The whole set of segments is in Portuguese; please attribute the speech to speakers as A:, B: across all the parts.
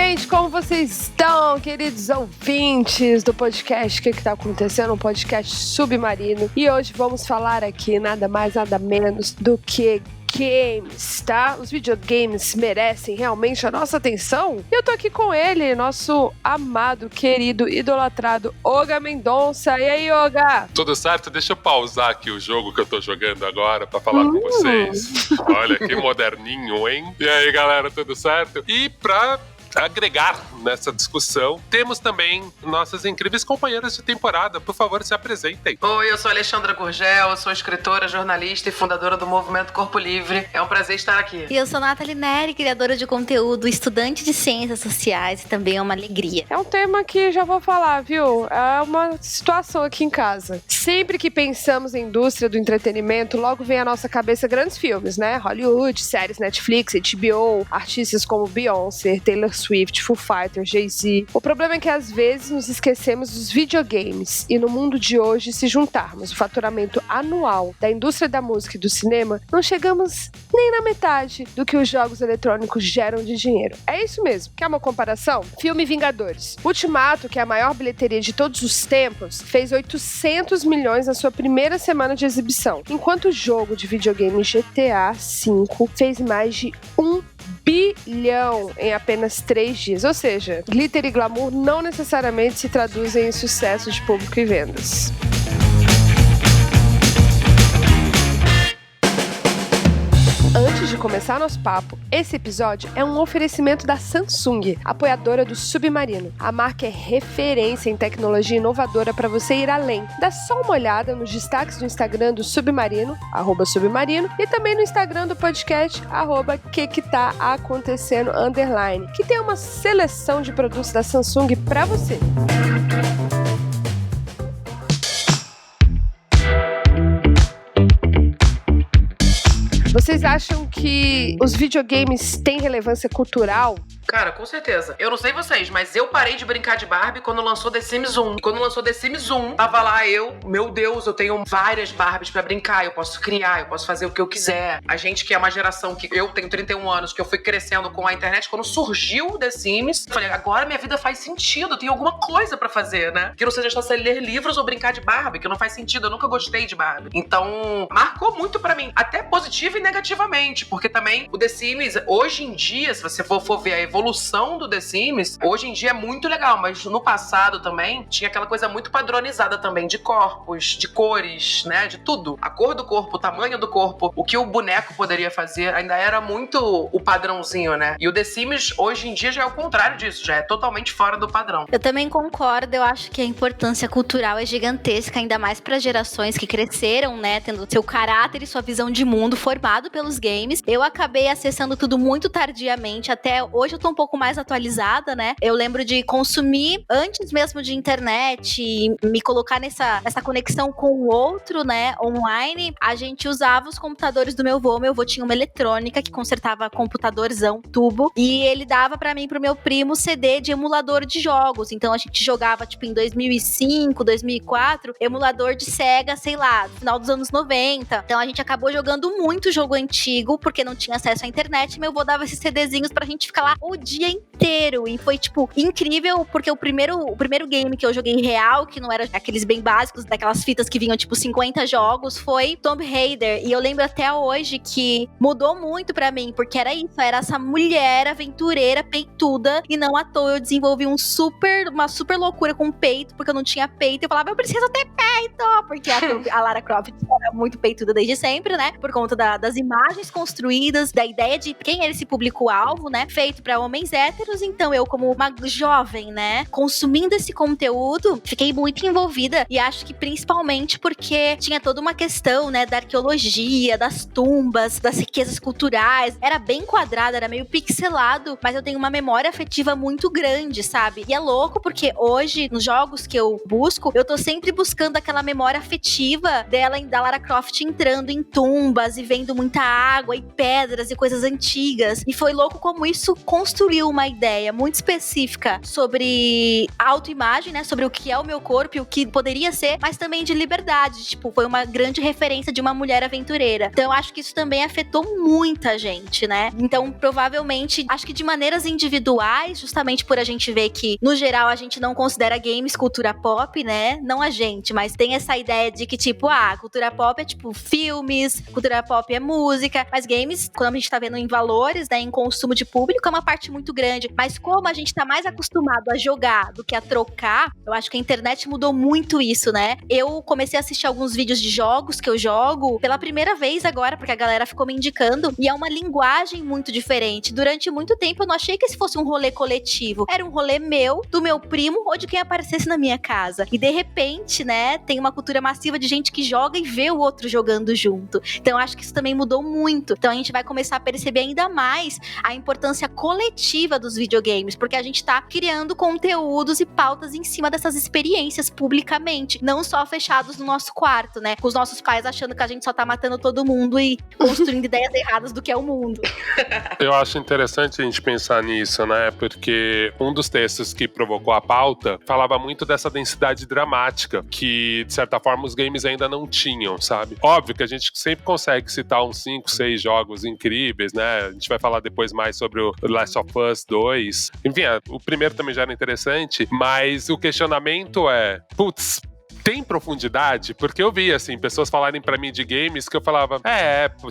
A: gente, como vocês estão, queridos ouvintes do podcast? O que está acontecendo? Um podcast submarino. E hoje vamos falar aqui nada mais, nada menos do que games, tá? Os videogames merecem realmente a nossa atenção? E eu tô aqui com ele, nosso amado, querido, idolatrado Oga Mendonça. E aí, Oga?
B: Tudo certo? Deixa eu pausar aqui o jogo que eu tô jogando agora pra falar com vocês. Olha que moderninho, hein? E aí, galera, tudo certo? E pra agregar nessa discussão, temos também nossas incríveis companheiras de temporada. Por favor, se apresentem.
C: Oi, eu sou a Alexandra Gurgel, eu sou escritora, jornalista e fundadora do Movimento Corpo Livre. É um prazer estar aqui.
D: E eu sou Nathalie Neri, criadora de conteúdo, estudante de ciências sociais e também é uma alegria.
A: É um tema que já vou falar, viu? É uma situação aqui em casa. Sempre que pensamos em indústria do entretenimento, logo vem à nossa cabeça grandes filmes, né? Hollywood, séries Netflix, HBO, artistas como Beyoncé, Taylor Swift, Foo Fighters, Jay-Z. O problema é que às vezes nos esquecemos dos videogames e no mundo de hoje, se juntarmos o faturamento anual da indústria da música e do cinema, não chegamos nem na metade do que os jogos eletrônicos geram de dinheiro. É isso mesmo. Quer uma comparação? Filme Vingadores. Ultimato, que é a maior bilheteria de todos os tempos, fez 800 milhões na sua primeira semana de exibição, enquanto o jogo de videogame GTA V fez mais de 1 bilhão em apenas 3 dias. Ou seja, glitter e glamour não necessariamente se traduzem em sucesso de público e vendas. Antes de começar nosso papo, esse episódio é um oferecimento da Samsung, apoiadora do Submarino. A marca é referência em tecnologia inovadora para você ir além. Dá só uma olhada nos destaques do Instagram do Submarino, @Submarino, e também no Instagram do podcast, @QueQueTaAcontecendo_, que tem uma seleção de produtos da Samsung para você. Vocês acham que os videogames têm relevância cultural?
C: Cara, com certeza. Eu não sei vocês, mas eu parei de brincar de Barbie quando lançou The Sims 1. Quando lançou The Sims 1, tava lá meu Deus, eu tenho várias Barbies pra brincar, eu posso criar, eu posso fazer o que eu quiser. A gente que é uma geração que eu tenho 31 anos, que eu fui crescendo com a internet, quando surgiu The Sims, eu falei, agora minha vida faz sentido, tem alguma coisa pra fazer, né? Que não seja só você ler livros ou brincar de Barbie, que não faz sentido, eu nunca gostei de Barbie. Então, marcou muito pra mim, até positivo e negativamente, porque também o The Sims, hoje em dia, se você for ver a evolução do The Sims, hoje em dia é muito legal, mas no passado também tinha aquela coisa muito padronizada também, de corpos, de cores, né, de tudo. A cor do corpo, o tamanho do corpo, o que o boneco poderia fazer, ainda era muito o padrãozinho, né? E o The Sims, hoje em dia, já é o contrário disso, já é totalmente fora do padrão.
D: Eu também concordo, eu acho que a importância cultural é gigantesca, ainda mais para gerações que cresceram, né, tendo seu caráter e sua visão de mundo formado pelos games. Eu acabei acessando tudo muito tardiamente, até hoje eu tô um pouco mais atualizada, né? Eu lembro de consumir antes mesmo de internet e me colocar nessa conexão com o outro, né? Online, a gente usava os computadores do meu avô. Meu avô tinha uma eletrônica que consertava computadorzão, tubo, e ele dava pra mim e pro meu primo CD de emulador de jogos. Então a gente jogava, tipo, em 2005, 2004, emulador de Sega, sei lá, no final dos anos 90. Então a gente acabou jogando muito jogo antigo, porque não tinha acesso à internet. Meu avô dava esses CDzinhos pra gente ficar lá o dia inteiro, e foi, tipo, incrível, porque o primeiro game que eu joguei real, que não era aqueles bem básicos, daquelas fitas que vinham, tipo, 50 jogos, foi Tomb Raider, e eu lembro até hoje que mudou muito pra mim, porque era isso, era essa mulher aventureira, peituda, e não à toa eu desenvolvi uma super loucura com peito, porque eu não tinha peito, eu falava, eu preciso ter peito, porque a Lara Croft era muito peituda desde sempre, né, por conta das imagens construídas, da ideia de quem era esse público-alvo, né, feito pra homens héteros. Então eu, como uma jovem, né, consumindo esse conteúdo, fiquei muito envolvida, e acho que principalmente porque tinha toda uma questão, né, da arqueologia, das tumbas, das riquezas culturais, era bem quadrado, era meio pixelado, mas eu tenho uma memória afetiva muito grande, sabe? E é louco porque hoje, nos jogos que eu busco, eu tô sempre buscando aquela memória afetiva dela, da Lara Croft entrando em tumbas e vendo muita água e pedras e coisas antigas, e foi louco como isso construiu construiu uma ideia muito específica sobre autoimagem, né? Sobre o que é o meu corpo e o que poderia ser, mas também de liberdade. Tipo, foi uma grande referência de uma mulher aventureira. Então, eu acho que isso também afetou muita gente, né? Então, provavelmente, acho que de maneiras individuais, justamente por a gente ver que, no geral, a gente não considera games cultura pop, né? Não a gente, mas tem essa ideia de que, tipo, cultura pop é tipo filmes, cultura pop é música, mas games, quando a gente tá vendo em valores, né, em consumo de público, é uma parte muito grande. Mas como a gente tá mais acostumado a jogar do que a trocar, eu acho que a internet mudou muito isso, né? Eu comecei a assistir alguns vídeos de jogos que eu jogo pela primeira vez agora, porque a galera ficou me indicando, e é uma linguagem muito diferente. Durante muito tempo eu não achei que esse fosse um rolê coletivo. Era um rolê meu, do meu primo ou de quem aparecesse na minha casa. E de repente, né, tem uma cultura massiva de gente que joga e vê o outro jogando junto. Então eu acho que isso também mudou muito. Então a gente vai começar a perceber ainda mais a importância coletiva dos videogames, porque a gente tá criando conteúdos e pautas em cima dessas experiências publicamente, não só fechados no nosso quarto, né, com os nossos pais achando que a gente só tá matando todo mundo e construindo ideias erradas do que é o mundo.
B: Eu acho interessante a gente pensar nisso, né, porque um dos textos que provocou a pauta falava muito dessa densidade dramática que, de certa forma, os games ainda não tinham, sabe? Óbvio que a gente sempre consegue citar uns 5, 6 jogos incríveis, né? A gente vai falar depois mais sobre o Last of Us 2. Enfim, o primeiro também já era interessante, mas o questionamento é, putz, tem profundidade? Porque eu vi, assim, pessoas falarem pra mim de games que eu falava,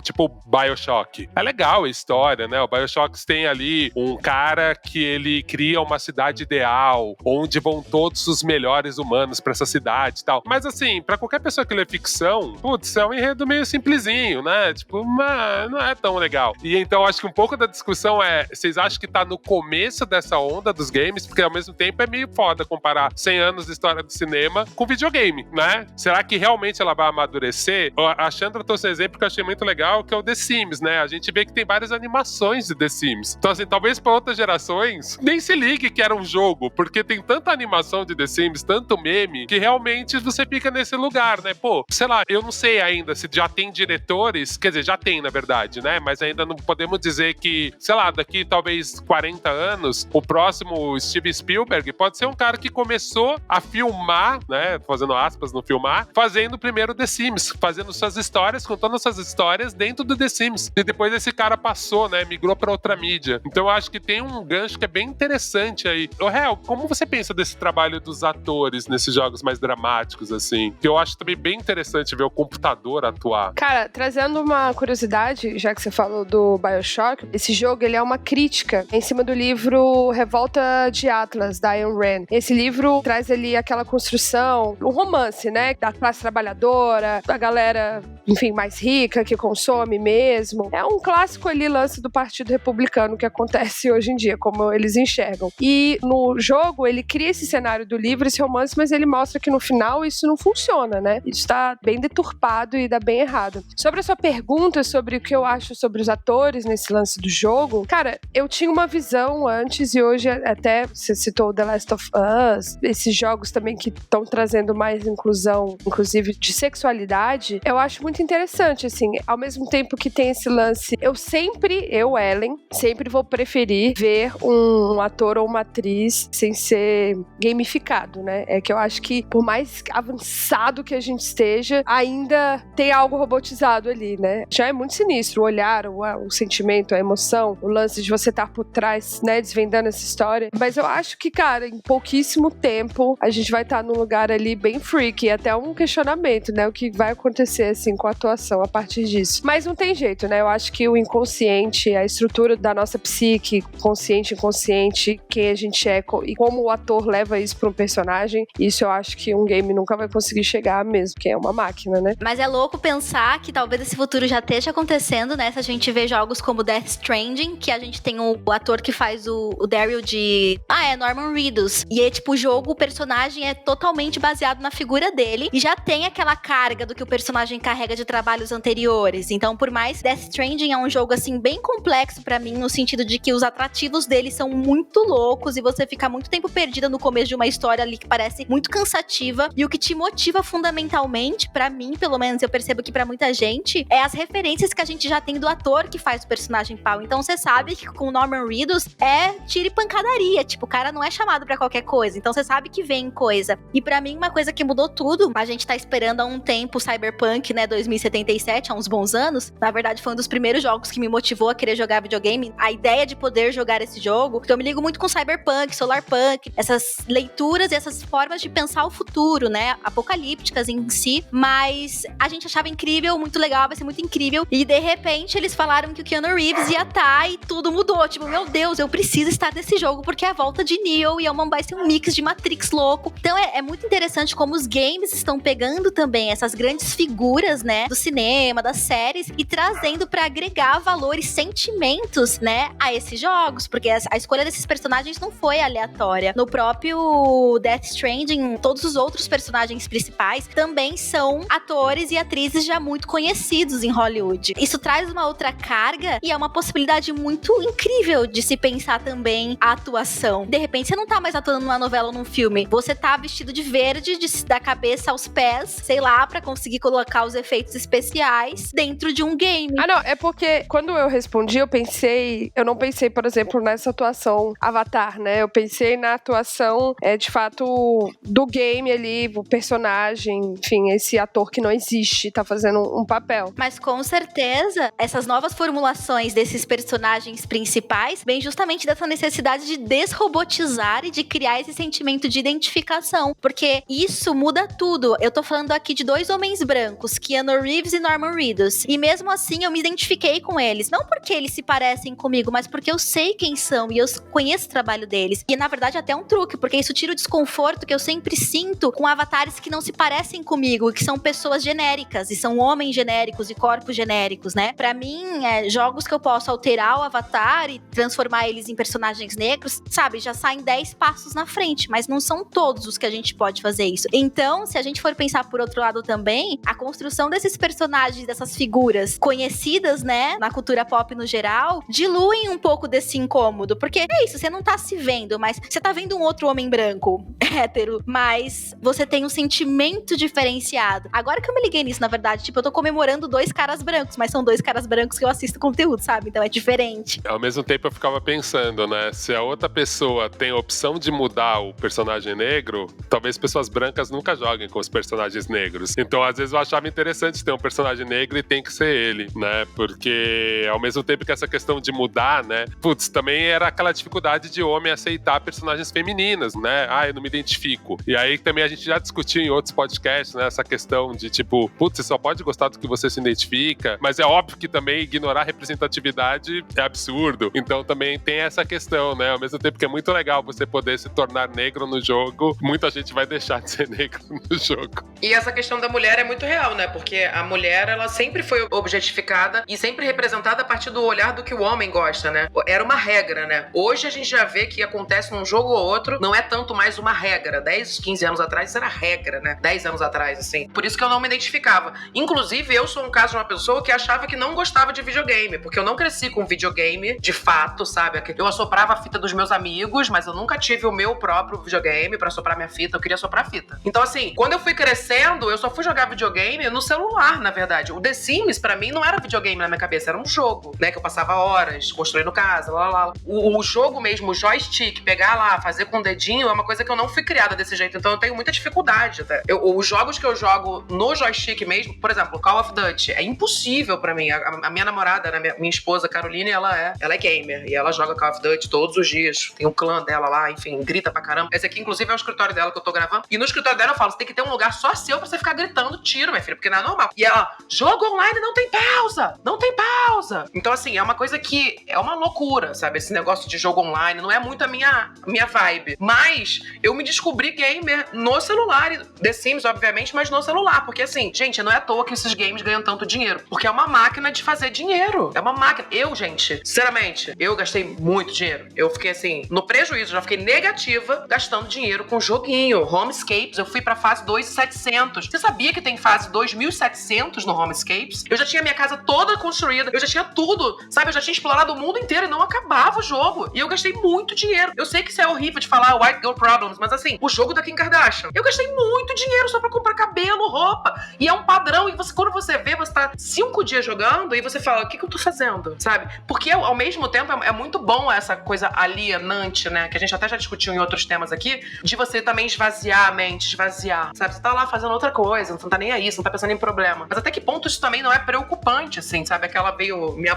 B: tipo BioShock. É legal a história, né? O BioShock tem ali um cara que ele cria uma cidade ideal, onde vão todos os melhores humanos pra essa cidade e tal. Mas, assim, pra qualquer pessoa que lê ficção, putz, é um enredo meio simplesinho, né? Tipo, não é tão legal. E então, acho que um pouco da discussão é, vocês acham que tá no começo dessa onda dos games? Porque, ao mesmo tempo, é meio foda comparar 100 anos de história do cinema com videogame, né? Será que realmente ela vai amadurecer? A Chandra trouxe um exemplo que eu achei muito legal, que é o The Sims, né? A gente vê que tem várias animações de The Sims. Então, assim, talvez para outras gerações nem se ligue que era um jogo, porque tem tanta animação de The Sims, tanto meme, que realmente você fica nesse lugar, né? Pô, sei lá, eu não sei ainda se já tem diretores, quer dizer, já tem, na verdade, né? Mas ainda não podemos dizer que, sei lá, daqui talvez 40 anos, o próximo Steven Spielberg pode ser um cara que começou a filmar, né? Fazendo aspas no filmar, fazendo primeiro The Sims, fazendo suas histórias, contando suas histórias dentro do The Sims. E depois esse cara passou, né, migrou pra outra mídia. Então eu acho que tem um gancho que é bem interessante aí. Ô, Hel, como você pensa desse trabalho dos atores nesses jogos mais dramáticos, assim? Que eu acho também bem interessante ver o computador atuar.
A: Cara, trazendo uma curiosidade, já que você falou do BioShock, esse jogo, ele é uma crítica em cima do livro Revolta de Atlas, da Ayn Rand. Esse livro traz ali aquela construção, um romance, né, da classe trabalhadora, da galera, enfim, mais rica, que consome mesmo. É um clássico ali, lance do Partido Republicano que acontece hoje em dia, como eles enxergam. E no jogo, ele cria esse cenário do livro, esse romance, mas ele mostra que no final isso não funciona, né? Isso tá bem deturpado e dá bem errado. Sobre a sua pergunta sobre o que eu acho sobre os atores nesse lance do jogo, cara, eu tinha uma visão antes e hoje até você citou The Last of Us, esses jogos também que estão trazendo mais inclusão, inclusive de sexualidade, eu acho muito interessante, assim, ao mesmo tempo que tem esse lance, eu, Ellen, sempre vou preferir ver um ator ou uma atriz sem ser gamificado, né? É que eu acho que, por mais avançado que a gente esteja, ainda tem algo robotizado ali, né? Já é muito sinistro o olhar, o sentimento, a emoção, o lance de você estar por trás, né, desvendando essa história. Mas eu acho que, cara, em pouquíssimo tempo, a gente vai estar num lugar ali bem freaky, até um questionamento, né? O que vai acontecer, assim, com a atuação a partir disso. Mas não tem jeito, né? Eu acho que o inconsciente, a estrutura da nossa psique, consciente, inconsciente, quem a gente é e como o ator leva isso para um personagem, isso eu acho que um game nunca vai conseguir chegar mesmo, que é uma máquina, né?
D: Mas é louco pensar que talvez esse futuro já esteja acontecendo, né? Se a gente vê jogos como Death Stranding, que a gente tem o ator que faz o Daryl de... Norman Reedus. E é tipo, o jogo, o personagem é totalmente baseado na figura dele e já tem aquela carga do que o personagem carrega de trabalhos anteriores. Então, por mais Death Stranding é um jogo, assim, bem complexo pra mim, no sentido de que os atrativos dele são muito loucos e você fica muito tempo perdida no começo de uma história ali que parece muito cansativa, e o que te motiva fundamentalmente, pra mim, pelo menos eu percebo que pra muita gente, é as referências que a gente já tem do ator que faz o personagem pau. Então você sabe que com o Norman Reedus é tiro e pancadaria, tipo, o cara não é chamado pra qualquer coisa, então você sabe que vem coisa. E pra mim, uma coisa que mudou tudo, a gente tá esperando há um tempo o Cyberpunk, né, 2077, há uns bons anos. Na verdade, foi um dos primeiros jogos que me motivou a querer jogar videogame, a ideia de poder jogar esse jogo. Então eu me ligo muito com Cyberpunk, Solarpunk, essas leituras e essas formas de pensar o futuro, né, apocalípticas em si, mas a gente achava incrível, muito legal, vai ser muito incrível, e de repente eles falaram que o Keanu Reeves ia estar e tudo mudou, tipo, meu Deus, eu preciso estar nesse jogo porque é a volta de Neo e vai ser um mix de Matrix louco. Então é muito interessante como os games estão pegando também essas grandes figuras, né, do cinema, das séries, e trazendo pra agregar valor e sentimentos, né, a esses jogos, porque a escolha desses personagens não foi aleatória. No próprio Death Stranding, todos os outros personagens principais também são atores e atrizes já muito conhecidos em Hollywood. Isso traz uma outra carga e é uma possibilidade muito incrível de se pensar também a atuação. De repente, você não tá mais atuando numa novela ou num filme, você tá vestido de verde, da cabeça aos pés, sei lá, pra conseguir colocar os efeitos especiais dentro de um game.
A: Ah, não, é porque quando eu respondi, eu não pensei, por exemplo, nessa atuação Avatar, né? Eu pensei na atuação, de fato, do game ali, o personagem, enfim, esse ator que não existe, tá fazendo um papel.
D: Mas com certeza, essas novas formulações desses personagens principais vêm justamente dessa necessidade de desrobotizar e de criar esse sentimento de identificação, porque isso muda tudo. Eu tô falando aqui de dois homens brancos, Keanu Reeves e Norman Reedus, e mesmo assim eu me identifiquei com eles, não porque eles se parecem comigo, mas porque eu sei quem são e eu conheço o trabalho deles. E na verdade até um truque, porque isso tira o desconforto que eu sempre sinto com avatares que não se parecem comigo, que são pessoas genéricas, e são homens genéricos e corpos genéricos, né? Pra mim, jogos que eu posso alterar o avatar e transformar eles em personagens negros, sabe, já saem 10 passos na frente, mas não são todos os que a gente pode fazer isso. Então, se a gente for pensar por outro lado também, a construção desses personagens, dessas figuras conhecidas, né, na cultura pop no geral, diluem um pouco desse incômodo, porque é isso, você não tá se vendo, mas você tá vendo um outro homem branco, hétero, mas você tem um sentimento diferenciado. Agora que eu me liguei nisso, na verdade, tipo, eu tô comemorando 2 caras brancos, mas são 2 caras brancos que eu assisto conteúdo, sabe? Então é diferente.
B: Ao mesmo tempo eu ficava pensando, né, se a outra pessoa tem a opção de mudar o personagem negro, talvez pessoas brancas nunca joguem com os personagens negros. Então, às vezes eu achava interessante ter um personagem negro e tem que ser ele, né? Porque ao mesmo tempo que essa questão de mudar, né? Putz, também era aquela dificuldade de homem aceitar personagens femininas, né? Ah, eu não me identifico. E aí também a gente já discutiu em outros podcasts, né? Essa questão de tipo, putz, você só pode gostar do que você se identifica, mas é óbvio que também ignorar a representatividade é absurdo. Então também tem essa questão, né? Ao mesmo tempo que é muito legal você poder se tornar negro no jogo, muita gente vai deixar de ser negro no jogo.
C: E essa questão da mulher é muito real, né? Porque a mulher, ela sempre foi objetificada e sempre representada a partir do olhar do que o homem gosta, né? Era uma regra, né? Hoje a gente já vê que acontece num jogo ou outro, não é tanto mais uma regra. 10, 15 anos atrás isso era regra, né? 10 anos atrás, assim. Por isso que eu não me identificava. Inclusive, eu sou um caso de uma pessoa que achava que não gostava de videogame, porque eu não cresci com videogame, de fato, sabe? Eu assoprava a fita dos meus amigos, mas eu nunca tive o meu próprio videogame pra soprar minha fita, eu queria soprar a fita. Então, assim, quando eu fui crescendo, eu só fui jogar videogame no celular, na verdade. O The Sims, pra mim, não era videogame na minha cabeça, era um jogo, né? Que eu passava horas construindo casa, lá. O jogo mesmo, o joystick, pegar lá, fazer com o dedinho, é uma coisa que eu não fui criada desse jeito, então eu tenho muita dificuldade até. Os jogos que eu jogo no joystick mesmo, por exemplo, Call of Duty, é impossível pra mim. A minha namorada, né, minha esposa, Caroline, ela é gamer, e ela joga Call of Duty todos os dias. Tem um clã dela lá, enfim, grita pra caramba. Esse aqui, inclusive, é o escritório dela que eu tô gravando. E no escritório dela eu falo, você tem que ter um lugar só seu pra você ficar gritando tiro, minha filha, porque não é normal. E ela, jogo online não tem pausa! Não tem pausa! Então, assim, é uma coisa que é uma loucura, sabe? Esse negócio de jogo online não é muito a minha vibe. Mas eu me descobri gamer no celular, The Sims, obviamente, mas no celular. Porque, assim, gente, não é à toa que esses games ganham tanto dinheiro. Porque é uma máquina de fazer dinheiro. É uma máquina. Eu, gente, sinceramente, eu gastei muito dinheiro. Eu fiquei, assim, no prejuízo, já fiquei negativa gastando dinheiro com joguinho. Homescape Homescapes, eu fui pra fase 2.700. Você sabia que tem fase 2.700 no Homescapes? Eu já tinha minha casa toda construída, eu já tinha tudo, sabe? Eu já tinha explorado o mundo inteiro e não acabava o jogo. E eu gastei muito dinheiro. Eu sei que isso é horrível de falar White Girl Problems, mas assim, o jogo da Kim Kardashian. Eu gastei muito dinheiro só pra comprar cabelo, roupa. E é um padrão. E quando você vê, você tá 5 dias jogando e você fala, o que eu tô fazendo? Sabe? Porque ao mesmo tempo é muito bom essa coisa alienante, né? Que a gente até já discutiu em outros temas aqui, de você também esvaziar a mente, esvaziar, sabe? Você tá lá fazendo outra coisa, você não tá nem aí, você não tá pensando em problema. Mas até que ponto isso também não é preocupante, assim, sabe? Aquela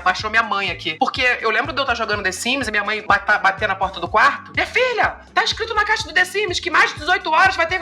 C: baixou minha mãe aqui. Porque eu lembro de eu estar jogando The Sims e minha mãe bater na porta do quarto. Minha filha, tá escrito na caixa do The Sims que mais de 18 horas vai ter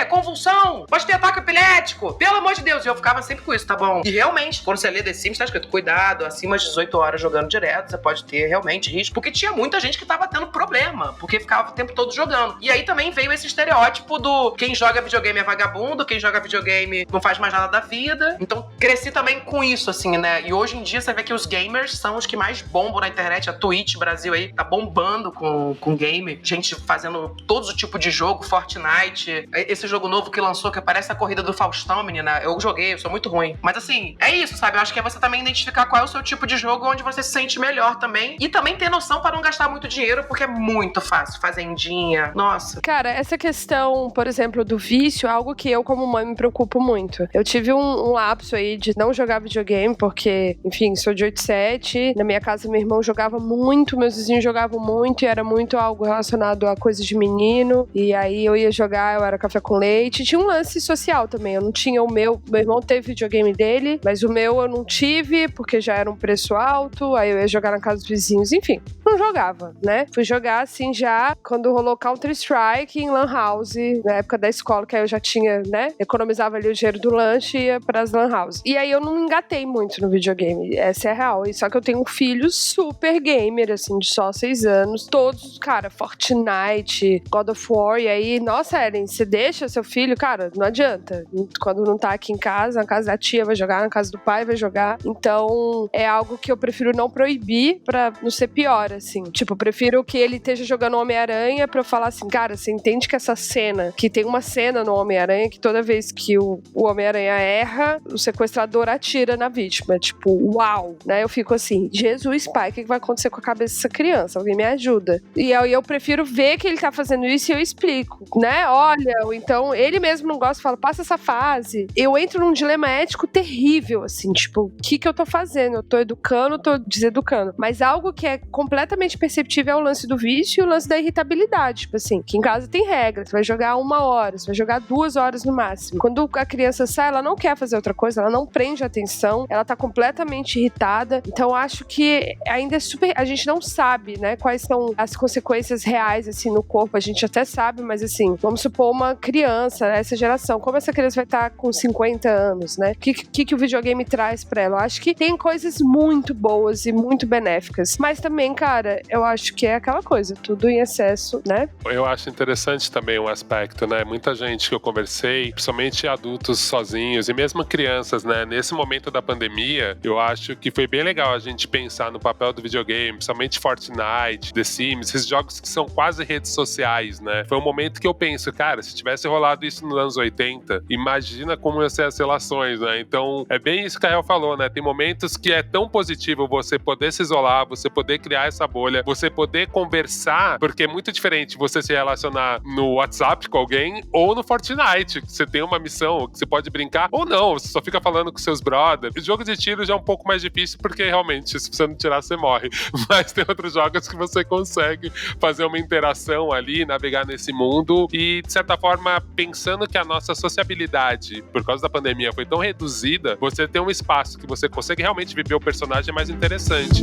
C: convulsão, pode ter ataque epilético, pelo amor de Deus. E eu ficava sempre com isso, tá bom? E realmente, quando você lê The Sims, tá escrito, cuidado, acima de 18 horas jogando direto, você pode ter realmente risco. Porque tinha muita gente que tava tendo problema, porque ficava o tempo todo jogando. E aí também veio esse estereótipo do quem joga videogame é vagabundo, quem joga videogame não faz mais nada da vida. Então, cresci também com isso, assim, né? E hoje em dia você vê que os gamers são os que mais bombam na internet. A Twitch Brasil aí tá bombando com game. Gente fazendo todo o tipo de jogo, Fortnite. Esse jogo novo que lançou, que parece a corrida do Faustão, menina. Eu joguei, eu sou muito ruim. Mas assim, é isso, sabe? Eu acho que é você também identificar qual é o seu tipo de jogo onde você se sente melhor também. E também ter noção para não gastar muito dinheiro, porque é muito fácil. Fazendinha. Nossa.
A: Cara, essa questão, por exemplo, do vício é algo que eu, como mãe, me preocupo muito. Eu tive um lapso aí de não jogar videogame, porque, enfim, sou de 87. Na minha casa, meu irmão jogava muito, meus vizinhos jogavam muito, e era muito algo relacionado a coisas de menino. E aí eu ia jogar, eu era café com leite. Tinha um lance social também. Eu não tinha o meu irmão teve videogame dele, mas o meu eu não tive, porque já era um preço alto. Aí eu ia jogar na casa dos vizinhos, enfim. Não jogava, né? Fui jogar assim já quando rolou Counter-Strike em Lan House, na época da escola, que aí eu já tinha, né? Economizava ali o dinheiro do lanche e ia pras Lan House. E aí eu não engatei muito no videogame, essa é a real. E só que eu tenho um filho super gamer, assim, de só 6 anos. Todos, cara, Fortnite, God of War. E aí, nossa, Ellen, você deixa seu filho? Cara, não adianta. Quando não tá aqui em casa, na casa da tia vai jogar, na casa do pai vai jogar. Então, é algo que eu prefiro não proibir pra não ser pior, assim. Tipo, eu prefiro que ele esteja jogando Homem-Aranha pra eu falar assim, cara, você entende que essa cena, que tem uma cena no Homem-Aranha que toda vez que o Homem-Aranha erra, o sequestrador atira na vítima. Tipo, uau! Né? Eu fico assim, Jesus, pai, o que vai acontecer com a cabeça dessa criança? Alguém me ajuda. E aí eu prefiro ver que ele tá fazendo isso e eu explico, né? Olha, ou então ele mesmo não gosta, fala, passa essa fase. Eu entro num dilema ético terrível, assim, tipo, o que eu tô fazendo? Eu tô educando, tô deseducando. Mas algo que é completamente perceptível é o lance do vício e o lance da irritabilidade. Tipo assim, que em casa tem regra, você vai jogar 1 hora, você vai jogar 2 horas no máximo. Quando a criança sai, ela não quer fazer outra coisa, ela não prende atenção, ela tá completamente irritada. Então eu acho que ainda é super... A gente não sabe, né, quais são as consequências reais, assim, no corpo. A gente até sabe, mas assim, vamos supor uma criança, essa geração, como essa criança vai estar com 50 anos, né? O que o videogame traz pra ela? Eu acho que tem coisas muito boas e muito benéficas. Mas também, cara, eu acho que é aquela coisa, tudo em excesso, né?
B: Eu acho interessante também um aspecto, né? Muita gente que eu conversei, principalmente adultos sozinhos e mesmo crianças, né? Nesse momento da pandemia, eu acho que foi bem legal a gente pensar no papel do videogame, principalmente Fortnite, The Sims, esses jogos que são quase redes sociais, né? Foi um momento que eu penso, cara, se tivesse rolado isso nos anos 80, imagina como iam ser as relações, né? Então, é bem isso que a Hel falou, né? Tem momentos que é tão positivo você poder se isolar, você poder criar essa bolha, você poder conversar, porque é muito diferente você se relacionar no WhatsApp com alguém ou no Fortnite, que você tem uma missão, que você pode brincar, ou não, você só fica falando com seus brothers. O jogo de tiro já é um pouco mais difícil, porque realmente, se você não tirar, você morre. Mas tem outros jogos que você consegue fazer uma interação ali, navegar nesse mundo e, de certa forma, pensando que a nossa sociabilidade, por causa da pandemia, foi tão reduzida, você tem um espaço que você consegue realmente viver o personagem mais interessante.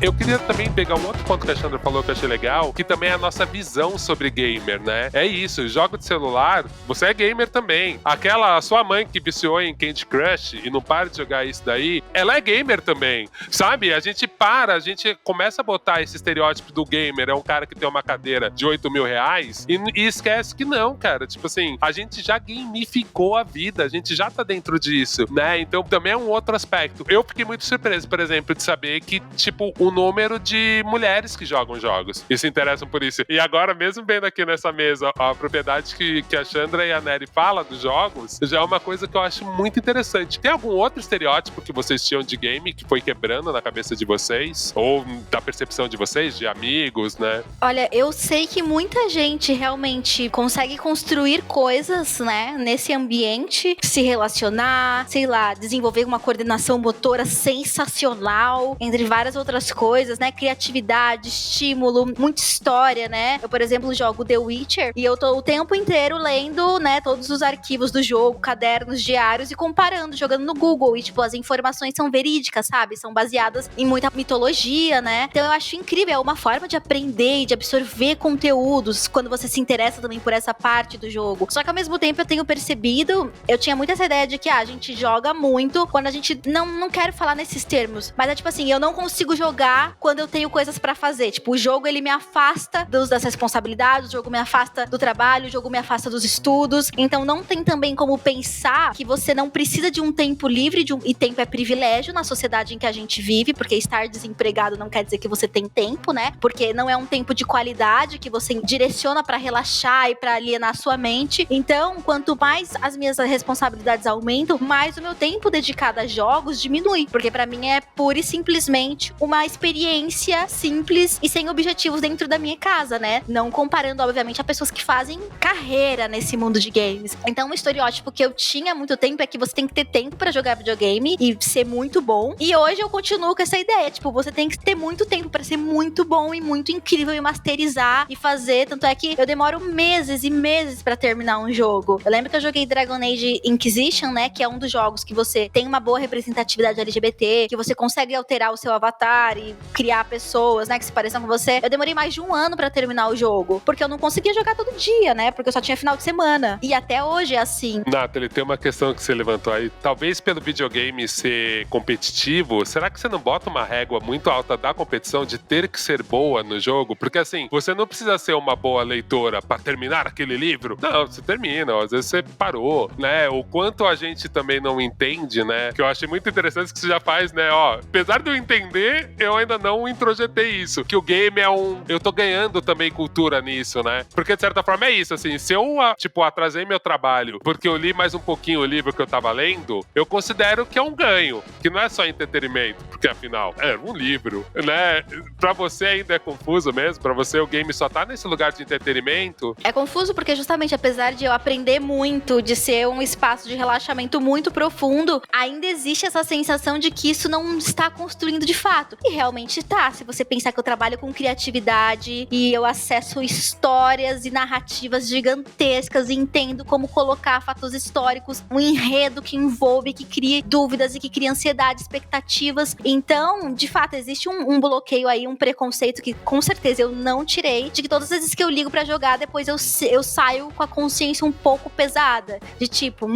B: Eu queria também pegar um outro ponto que a Chandra falou que eu achei legal, que também é a nossa visão sobre gamer, né? É isso, jogo de celular, você é gamer também. A sua mãe que viciou em Candy Crush e não para de jogar isso daí, ela é gamer também, sabe? A gente começa a botar esse estereótipo do gamer, é um cara que tem uma cadeira de 8 mil reais e esquece que não, cara. Tipo assim, a gente já gamificou a vida, a gente já tá dentro disso, né? Então também é um outro aspecto. Eu fiquei muito surpreso, por exemplo, de saber que, tipo, o número de mulheres que jogam jogos e se interessam por isso. E agora, mesmo vendo aqui nessa mesa a propriedade que a Chandra e a Nery falam dos jogos, já é uma coisa que eu acho muito interessante. Tem algum outro estereótipo que vocês tinham de game que foi quebrando na cabeça de vocês? Ou da percepção de vocês, de amigos, né?
D: Olha, eu sei que muita gente realmente consegue construir coisas, né, nesse ambiente, se relacionar, sei lá, desenvolver uma coordenação motora sensacional, entre várias outras coisas, né, criatividade, estímulo, muita história, né. Eu, por exemplo, jogo The Witcher e eu tô o tempo inteiro lendo, né, todos os arquivos do jogo, cadernos, diários e comparando, jogando no Google e, tipo, as informações são verídicas, sabe? São baseadas em muita mitologia, né? Então eu acho incrível, é uma forma de aprender e de absorver conteúdos quando você se interessa também por essa parte do jogo. Só que ao mesmo tempo eu tenho percebido, eu tinha muito essa ideia de que a gente joga muito quando a gente não quero falar nesses termos, mas é tipo assim, eu não consigo jogar quando eu tenho coisas pra fazer. Tipo, o jogo ele me afasta das responsabilidades, o jogo me afasta do trabalho, o jogo me afasta dos estudos. Então não tem também como pensar que você não precisa de um tempo livre e tempo é privilégio na sociedade em que a gente vive, porque estar desempregado não quer dizer que você tem tempo, né? Porque não é um tempo de qualidade que você direciona pra relaxar e pra alienar sua mente. Então, quanto mais as minhas responsabilidades aumentam, mais o meu tempo dedicado a jogos diminui, porque pra mim é pura e simplesmente uma experiência simples e sem objetivos dentro da minha casa, né? Não comparando, obviamente, a pessoas que fazem carreira nesse mundo de games. Então, um estereótipo que eu tinha há muito tempo é que você tem que ter tempo pra jogar videogame e ser muito bom. E hoje eu continuo com essa ideia, tipo, você tem que ter muito tempo pra ser muito bom e muito incrível e masterizar e fazer. Tanto é que eu demoro meses e meses pra terminar um jogo. Eu lembro que eu joguei Dragon Age Inquisition, né, que é um dos jogos que você tem uma boa representatividade LGBT, que você consegue alterar o seu avatar e criar pessoas, né, que se pareçam com você. Eu demorei mais de 1 ano pra terminar o jogo, porque eu não conseguia jogar todo dia, né, porque eu só tinha final de semana. E até hoje é assim.
B: Nathalie, tem uma questão que você levantou aí. Talvez pelo videogame ser competitivo, será que você não bota uma régua muito alta da competição de ter que ser boa no jogo? Porque assim, você não precisa ser uma boa leitora pra terminar aquele livro. Não, você termina, às vezes você parou, né? O quanto a gente também não entende, né? Que eu achei muito interessante que você já faz, né? Ó, apesar de eu entender, eu ainda não introjetei isso. Que o game é eu tô ganhando também cultura nisso, né? Porque de certa forma é isso, assim, se eu, tipo, atrasei meu trabalho porque eu li mais um pouquinho o livro que eu tava lendo, eu considero que é um ganho, que não é só entretenimento, porque afinal, é um livro, né? Pra você ainda é confuso mesmo? Pra você o game só tá nesse lugar de entretenimento?
D: É confuso porque justamente apesar de eu aprender muito, de ser um espaço de relaxamento muito profundo, ainda existe essa sensação de que isso não está construindo de fato. E realmente tá, se você pensar que eu trabalho com criatividade e eu acesso histórias e narrativas gigantescas e entendo como colocar fatos históricos, um enredo que envolve, que cria dúvidas e que cria ansiedade, expectativas. Então, de fato, existe um bloqueio aí, um preconceito que com certeza eu não tirei, de que todas as vezes que eu ligo pra jogar, depois eu saio com a consciência um pouco pesada, de tipo,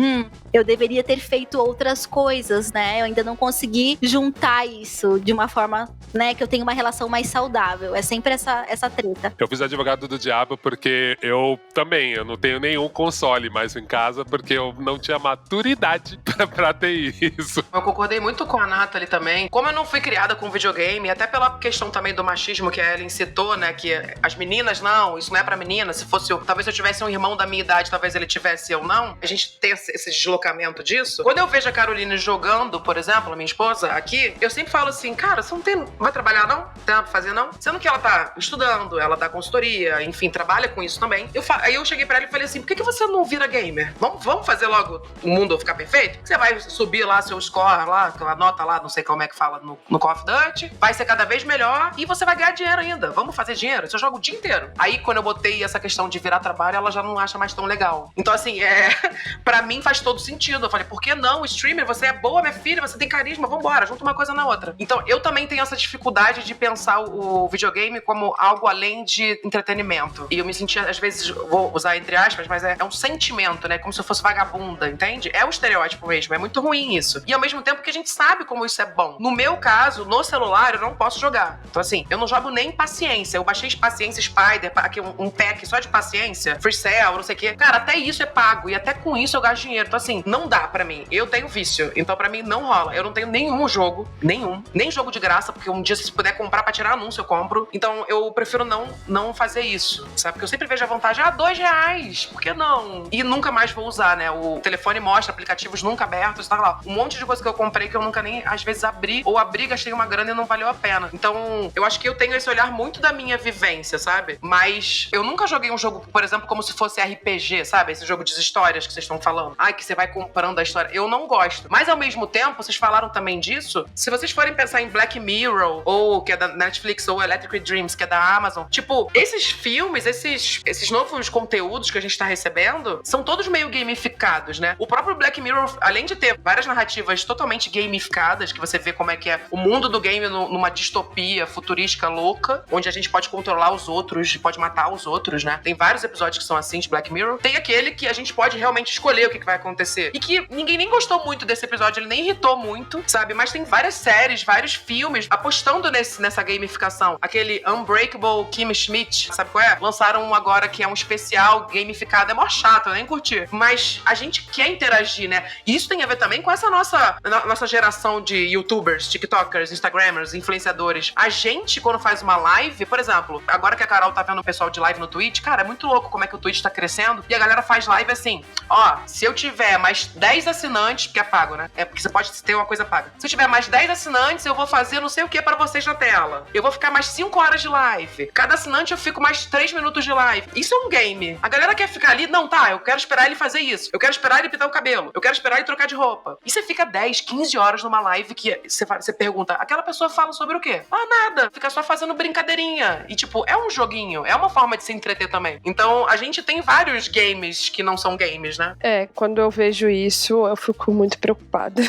D: eu deveria ter feito outras coisas, né? Eu ainda não consegui juntar isso de uma forma, né, que eu tenha uma relação mais saudável. É sempre essa treta.
B: Eu fiz advogado do diabo porque eu não tenho nenhum console mais em casa, porque eu não tinha maturidade pra ter isso.
C: Eu concordei muito com a Nathalie também. Como eu não fui criada com videogame, até pela questão também do machismo que a Ellen citou, né, que as meninas, não, isso não é pra menina, se fosse talvez eu tivesse um irmão da minha idade, talvez ele tivesse, eu não. A gente tem esse deslocamento disso. Quando eu vejo a Caroline jogando, por exemplo, a minha esposa, aqui, eu sempre falo assim, cara, você não vai trabalhar não? Tem nada pra fazer não? Sendo que ela tá estudando, ela dá consultoria, enfim, trabalha com isso também. Aí eu cheguei pra ela e falei assim, por que você não vira gamer? Vamos fazer logo o mundo ficar perfeito? Você vai subir lá seu score lá, aquela nota lá, não sei como é que fala no Call of Duty, vai ser cada vez melhor e você vai ganhar dinheiro ainda. Vamos fazer dinheiro? Você joga o dia inteiro. Aí, quando eu botei essa questão de virar trabalho, ela já não acha mais tão legal. Então, assim, pra mim faz todo sentido. Eu falei, por que não? Streamer, você é boa, minha filha, você tem carisma, vambora, junta uma coisa na outra. Então, eu também tenho essa dificuldade de pensar o videogame como algo além de entretenimento. E eu me sentia, às vezes, vou usar entre aspas, mas é um sentimento, né? Como se eu fosse vagabunda, entende? É um estereótipo mesmo, é muito ruim isso. E ao mesmo tempo que a gente sabe como isso é bom. No meu caso, no celular, eu não posso jogar. Então, assim, eu não jogo nem paciência. Eu baixei Paciência Spider, aqui um pack só de paciência, free sale, não sei o quê. Cara, até isso é pago. E até com isso eu gasto dinheiro. Então, assim, não dá pra mim. Eu tenho vício. Então, pra mim, não rola. Eu não tenho nenhum jogo, nem jogo de graça, porque um dia, se puder comprar pra tirar anúncio, eu compro. Então, eu prefiro não fazer isso, sabe? Porque eu sempre vejo a vantagem, R$2, por que não? E nunca mais vou usar, né? O telefone mostra aplicativos nunca abertos, tá lá. Um monte de coisa que eu comprei que eu nunca nem, às vezes, abri, ou abri, gastei uma grana e não valeu a pena. Então, eu acho que eu tenho esse olhar muito da minha vivência, sabe? Mas eu nunca joguei um jogo, por exemplo, como se fosse RPG, sabe? Esse jogo de histórias que vocês estão falando. Ai, que você vai comprando a história. Eu não gosto. Mas, ao mesmo tempo, vocês falaram também disso, se vocês forem pensar em Black Mirror, ou que é da Netflix, ou Electric Dreams, que é da Amazon, tipo, esses filmes, esses novos conteúdos que a gente tá recebendo, são todos meio gamificados, né? O próprio Black Mirror, além de ter várias narrativas totalmente gamificadas, que você vê como é que é o mundo do game numa distopia futurística louca, onde a gente pode controlar os outros, pode matar os outros, né? Tem vários episódios que são assim de Black Mirror. Tem aquele que a gente pode realmente escolher o que vai acontecer. E que ninguém nem gostou muito desse episódio, ele nem irritou muito, sabe? Mas tem várias séries, vários filmes apostando nessa gamificação. Aquele Unbreakable Kimmy Schmidt, sabe qual é? Lançaram um agora que é um especial gamificado. É mó chato, eu nem curti. Mas a gente quer interagir, né? E isso tem a ver também com essa nossa geração de youtubers, tiktokers, instagramers, influenciadores. A gente, quando faz uma live, por exemplo, agora que a Carol tá vendo o pessoal de live no Twitch, cara, é muito louco como é que o Twitch tá crescendo. E a galera faz live assim, ó, se eu tiver mais 10 assinantes, porque é pago, né? É porque você pode ter uma coisa paga. Se eu tiver mais 10 assinantes, eu vou fazer não sei o que pra vocês na tela. Eu vou ficar mais 5 horas de live. Cada assinante eu fico mais 3 minutos de live. Isso é um game. A galera quer ficar ali, não, tá, eu quero esperar ele fazer isso. Eu quero esperar ele pintar o cabelo. Eu quero esperar ele trocar de roupa. E você fica 10, 15 horas numa live que você pergunta, aquela pessoa fala sobre o quê? Ah, nada. Fica só fazendo brincadeirinha. E tipo, é um joguinho. É uma forma de se entreter também. Então, a gente tem vários games que não são games, né?
A: Quando eu vejo isso, eu fico muito preocupada.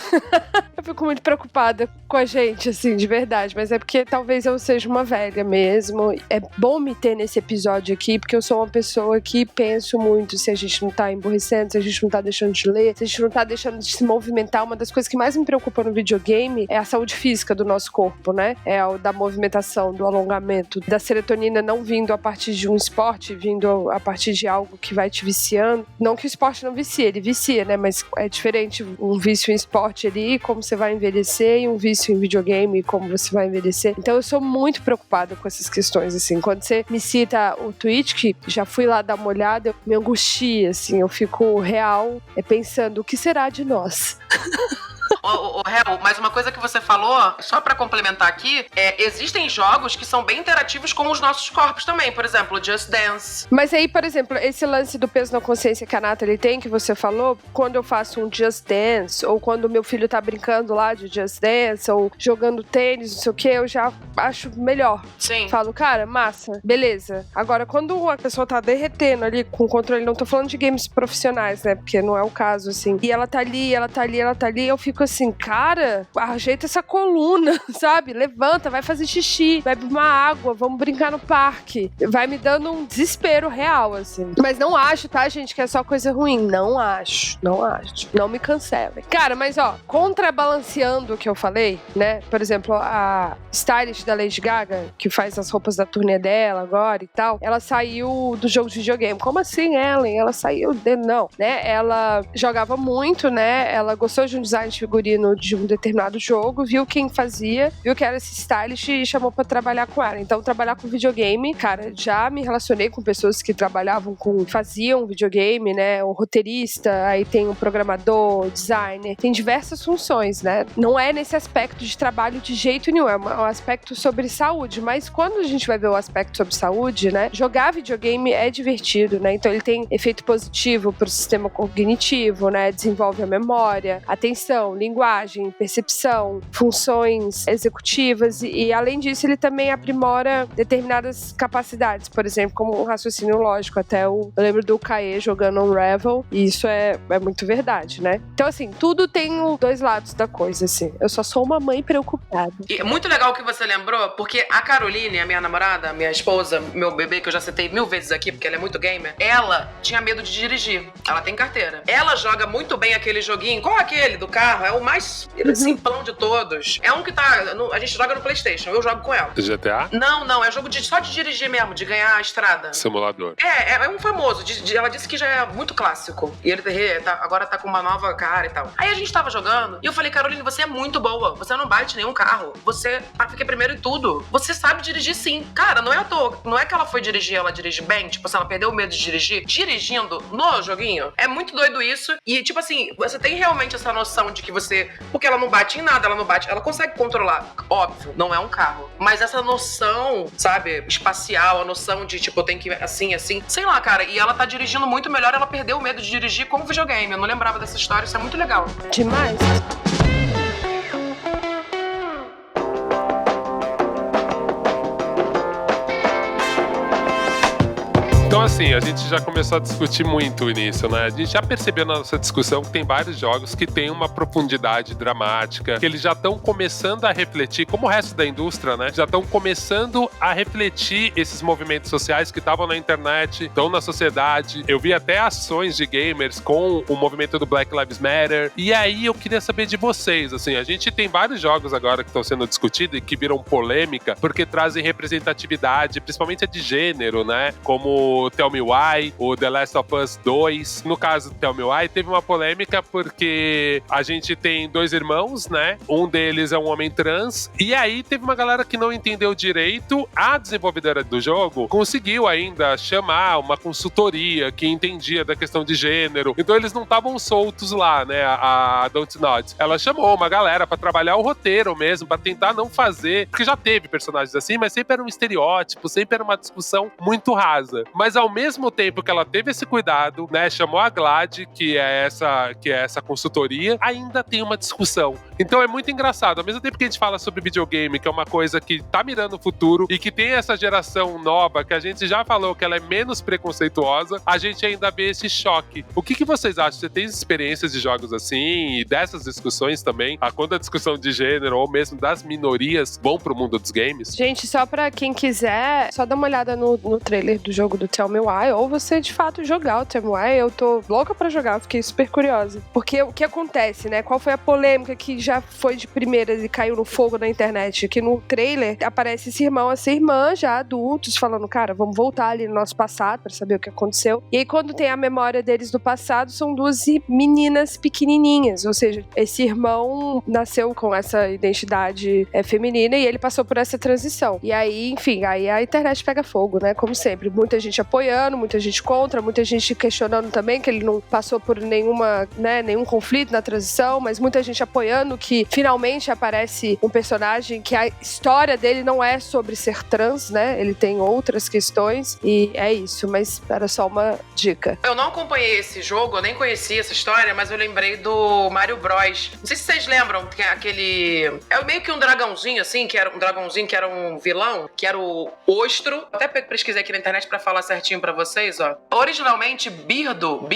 A: Eu fico muito preocupada com a gente, assim, de verdade. Mas é porque talvez eu seja uma velha mesmo. É bom me ter nesse episódio aqui, porque eu sou uma pessoa que penso muito se a gente não tá emborrecendo, se a gente não tá deixando de ler, se a gente não tá deixando de se movimentar. Uma das coisas que mais me preocupa no videogame é a saúde física do nosso corpo, né? É o da movimentação, do alongamento, da serotonina não vindo a partir de um esporte, vindo a partir de algo que vai te viciando. Não que o esporte não vicie, ele vicia, né? Mas é diferente um vício em esporte ali, como você vai envelhecer, e um vício em videogame, como você vai envelhecer. Então eu sou muito preocupada com essas questões, assim. Quando você me cita o Twitch, que já fui lá dar uma olhada, eu me angustia, assim. Eu fico real pensando, o que será de nós?
C: Hel, mas uma coisa que você falou, só pra complementar aqui, existem jogos que são bem interativos com os nossos corpos também. Por exemplo, Just Dance.
A: Mas aí, por exemplo, esse lance do peso na consciência que a Nathalie tem, que você falou, quando eu faço um Just Dance, ou quando meu filho tá brincando lá de Just Dance, ou jogando tênis, não sei o que, eu já acho melhor.
C: Sim.
A: Falo, cara, massa, beleza. Agora, quando a pessoa tá derretendo ali com o controle, não tô falando de games profissionais, né, porque não é o caso, assim, e ela tá ali, eu fico assim, cara, ajeita essa coluna, sabe? Levanta, vai fazer xixi, bebe uma água, vamos brincar no parque. Vai me dando um desespero real, assim. Mas não acho, tá, gente, que é só coisa ruim. Não acho. Não me cancelem. Cara, mas ó, contrabalanceando o que eu falei, né? Por exemplo, a stylist da Lady Gaga, que faz as roupas da turnê dela agora e tal, ela saiu do jogo de videogame. Como assim, Ellen? Ela saiu não, né? Ela jogava muito, né? Ela gostou de um design de figurino de um determinado jogo, viu quem fazia, viu que era esse stylist e chamou pra trabalhar com ela. Então, trabalhar com videogame, cara, já me relacionei com pessoas que faziam videogame, né? O roteirista, aí tem o programador, o designer, tem diversas funções, né? Não é nesse aspecto de trabalho de jeito nenhum, é um aspecto sobre saúde, mas quando a gente vai ver o aspecto sobre saúde, né? Jogar videogame é divertido, né? Então, ele tem efeito positivo pro sistema cognitivo, né? Desenvolve a memória, atenção, linguagem, percepção, funções executivas e além disso, ele também aprimora determinadas capacidades, por exemplo, como um raciocínio lógico. Até eu lembro do Kaê jogando Unravel e isso é muito verdade, né? Então, assim, tudo tem os dois lados da coisa, assim. Eu só sou uma mãe preocupada.
C: E é muito legal o que você lembrou, porque a Caroline, a minha namorada, minha esposa, meu bebê, que eu já citei 1000 vezes aqui, porque ela é muito gamer, ela tinha medo de dirigir. Ela tem carteira. Ela joga muito bem aquele joguinho. Qual é aquele do carro? É o mais simplão de todos. É um que a gente joga no PlayStation, eu jogo com ela.
B: GTA?
C: Não, é jogo só de dirigir mesmo, de ganhar a estrada.
B: Simulador.
C: É um famoso. Ela disse que já é muito clássico. E ele agora tá com uma nova cara e tal. Aí a gente tava jogando e eu falei, Caroline, você é muito boa. Você não bate nenhum carro. Você fica primeiro em tudo. Você sabe dirigir sim. Cara, não é à toa. Não é que ela foi dirigir, ela dirige bem. Tipo, se ela perdeu o medo de dirigir, dirigindo no joguinho. É muito doido isso. E, tipo assim, você tem realmente essa noção de que você... Porque ela não bate em nada, ela consegue controlar. Óbvio, não é um carro. Mas essa noção, sabe, espacial, a noção de, tipo, eu tenho que ir assim. Sei lá, cara. E ela tá dirigindo muito melhor. Ela perdeu o medo de dirigir com o videogame. Eu não lembrava dessa história. Isso é muito legal.
A: Demais.
B: Então, assim, a gente já começou a discutir muito nisso, né? A gente já percebeu na nossa discussão que tem vários jogos que têm uma profundidade dramática, que eles já estão começando a refletir, como o resto da indústria, né? Já estão começando a refletir esses movimentos sociais que estavam na internet, estão na sociedade. Eu vi até ações de gamers com o movimento do Black Lives Matter. E aí eu queria saber de vocês, assim, a gente tem vários jogos agora que estão sendo discutidos e que viram polêmica porque trazem representatividade, principalmente a de gênero, né? Como Tell Me Why, o The Last of Us 2. No caso do Tell Me Why, teve uma polêmica porque a gente tem 2 irmãos, né? Um deles é um homem trans. E aí teve uma galera que não entendeu direito. A desenvolvedora do jogo conseguiu ainda chamar uma consultoria que entendia da questão de gênero. Então eles não estavam soltos lá, né? A Dontnod. Ela chamou uma galera pra trabalhar o roteiro mesmo, pra tentar não fazer... Porque já teve personagens assim, mas sempre era um estereótipo, sempre era uma discussão muito rasa. Mas ao mesmo tempo que ela teve esse cuidado, né, chamou a GLAAD, que é essa consultoria, ainda tem uma discussão. Então é muito engraçado. Ao mesmo tempo que a gente fala sobre videogame, que é uma coisa que tá mirando o futuro e que tem essa geração nova, que a gente já falou que ela é menos preconceituosa, a gente ainda vê esse choque. O que vocês acham? Você tem experiências de jogos assim e dessas discussões também? Quando a discussão de gênero ou mesmo das minorias vão pro mundo dos games?
A: Gente, só pra quem quiser, só dá uma olhada no trailer do jogo do Tell Me Why, ou você de fato jogar o Tell Me Why. Eu tô louca pra jogar, fiquei super curiosa. Porque o que acontece, né? Qual foi a polêmica que já foi de primeira e caiu no fogo na internet? Que no trailer aparece esse irmão, essa irmã, já adultos, falando, cara, vamos voltar ali no nosso passado pra saber o que aconteceu. E aí quando tem a memória deles do passado, são 2 meninas pequenininhas, ou seja, esse irmão nasceu com essa identidade feminina e ele passou por essa transição. E aí, enfim, aí a internet pega fogo, né? Como sempre, muita gente apoiando, muita gente contra, muita gente questionando também que ele não passou por nenhum conflito na transição, mas muita gente apoiando que finalmente aparece um personagem que a história dele não é sobre ser trans, né? Ele tem outras questões e é isso, mas era só uma dica.
C: Eu não acompanhei esse jogo, eu nem conhecia essa história, mas eu lembrei do Mario Bros. Não sei se vocês lembram, que é aquele... É meio que um dragãozinho, assim, que era um vilão, que era o Ostro. Até pesquisei aqui na internet pra falar certinho pra vocês, ó. Originalmente, Birdo,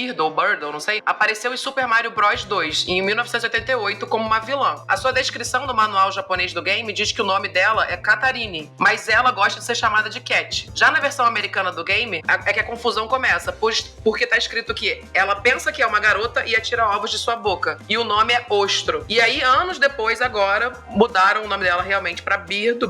C: não sei, apareceu em Super Mario Bros 2, em 1988, como uma vilã. A sua descrição no manual japonês do game diz que o nome dela é Katarine, mas ela gosta de ser chamada de Cat. Já na versão americana do game, é que a confusão começa, porque tá escrito que ela pensa que é uma garota e atira ovos de sua boca. E o nome é Ostro. E aí, anos depois, agora, mudaram o nome dela realmente pra Birdo,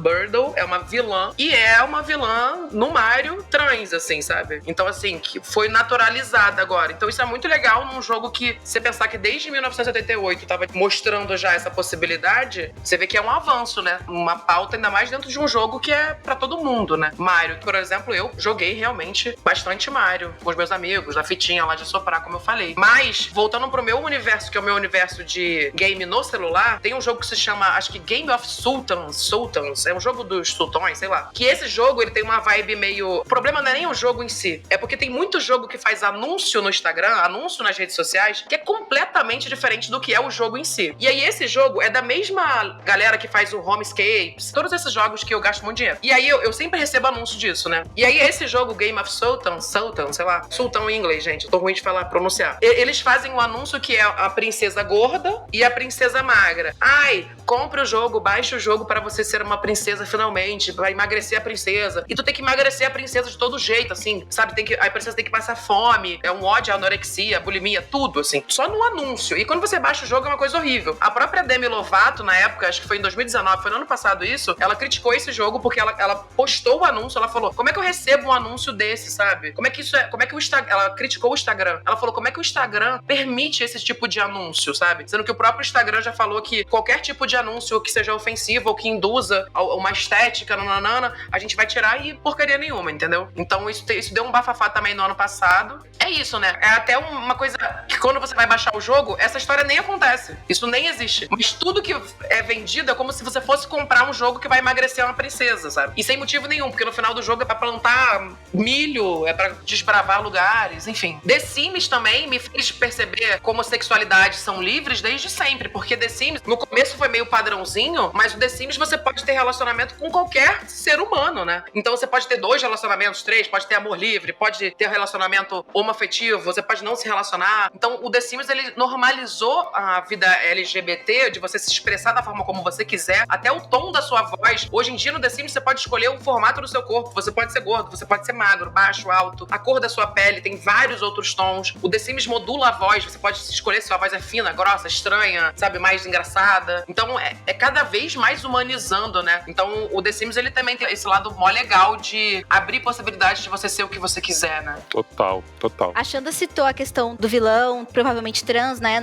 C: é uma vilã, e é uma vilã no Mario trans, assim, sabe? Então, assim, que foi naturalizada agora. Então, isso é muito legal num jogo que, você pensar que desde 1988 tava mostrando já essa possibilidade, você vê que é um avanço, né? Uma pauta, ainda mais dentro de um jogo que é pra todo mundo, né? Mario, por exemplo, eu joguei realmente bastante Mario com os meus amigos, na fitinha lá de soprar, como eu falei. Mas, voltando pro meu universo, que é o meu universo de game no celular, tem um jogo que se chama, acho que Game of Sultans, é um jogo dos sultões, sei lá. Que esse jogo, ele tem uma vibe meio... O problema não é nem o jogo em si, é porque tem muito jogo que faz anúncio no Instagram, anúncio nas redes sociais, que é completamente diferente do que é o jogo em si. E aí esse jogo é da mesma galera que faz o Homescapes, todos esses jogos que eu gasto muito dinheiro. E aí eu sempre recebo anúncio disso, né? E aí esse jogo, Game of Sultan, sei lá, Sultão em inglês, gente, eu tô ruim de pronunciar. Eles fazem um anúncio que é a princesa gorda e a princesa magra. Ai, compre o jogo, baixe o jogo pra você ser uma princesa finalmente, vai emagrecer a princesa. E tu tem que emagrecer a princesa de todo jeito, assim, sabe? A princesa tem que passar fome, é um ódio, anorexia, bulimia, tudo, assim. Só no anúncio. E quando você baixa o jogo é uma coisa horrível. A própria Demi Lovato, na época, acho que foi em 2019, foi no ano passado isso, ela criticou esse jogo porque ela postou o anúncio, ela falou, como é que eu recebo um anúncio desse, sabe? Como é que o Instagram... Ela criticou o Instagram. Ela falou, como é que o Instagram permite esse tipo de anúncio, sabe? Sendo que o próprio Instagram já falou que qualquer tipo de anúncio que seja ofensivo ou que induza uma estética, nananana, a gente vai tirar e porcaria nenhuma, entendeu? Então isso deu um bafafá também no ano passado. É isso, né? É até uma coisa que quando você vai baixar o jogo, essa história nem acontece. Isso nem existe. Mas tudo que é vendido é como se você fosse comprar um jogo que vai emagrecer uma princesa, sabe? E sem motivo nenhum, porque no final do jogo é pra plantar milho, é pra desbravar lugares, enfim. The Sims também me fez perceber como sexualidades são livres desde sempre, porque The Sims, no começo foi meio padrãozinho, mas o The Sims você pode ter relacionamento com qualquer ser humano, né? Então você pode ter 2 relacionamentos, 3, pode ter amor livre, pode ter relacionamento homoafetivo, você pode não se relacionar. Então o The Sims, ele normalizou a vida LGBT, de você se expressar da forma como você quiser, até o tom da sua voz. Hoje em dia no The Sims você pode escolher o formato do seu corpo, você pode ser gordo, você pode ser magro, baixo, alto, a cor da sua pele, tem vários outros tons. O The Sims modula a voz, você pode escolher se sua voz é fina, grossa, estranha, sabe, mais engraçada. Então é cada vez mais humanizando, né? Então o The Sims, ele também tem esse lado mó legal de abrir possibilidades de você ser o que você quiser, né?
B: Total.
D: A Xanda citou a questão do vilão, provavelmente trans, né?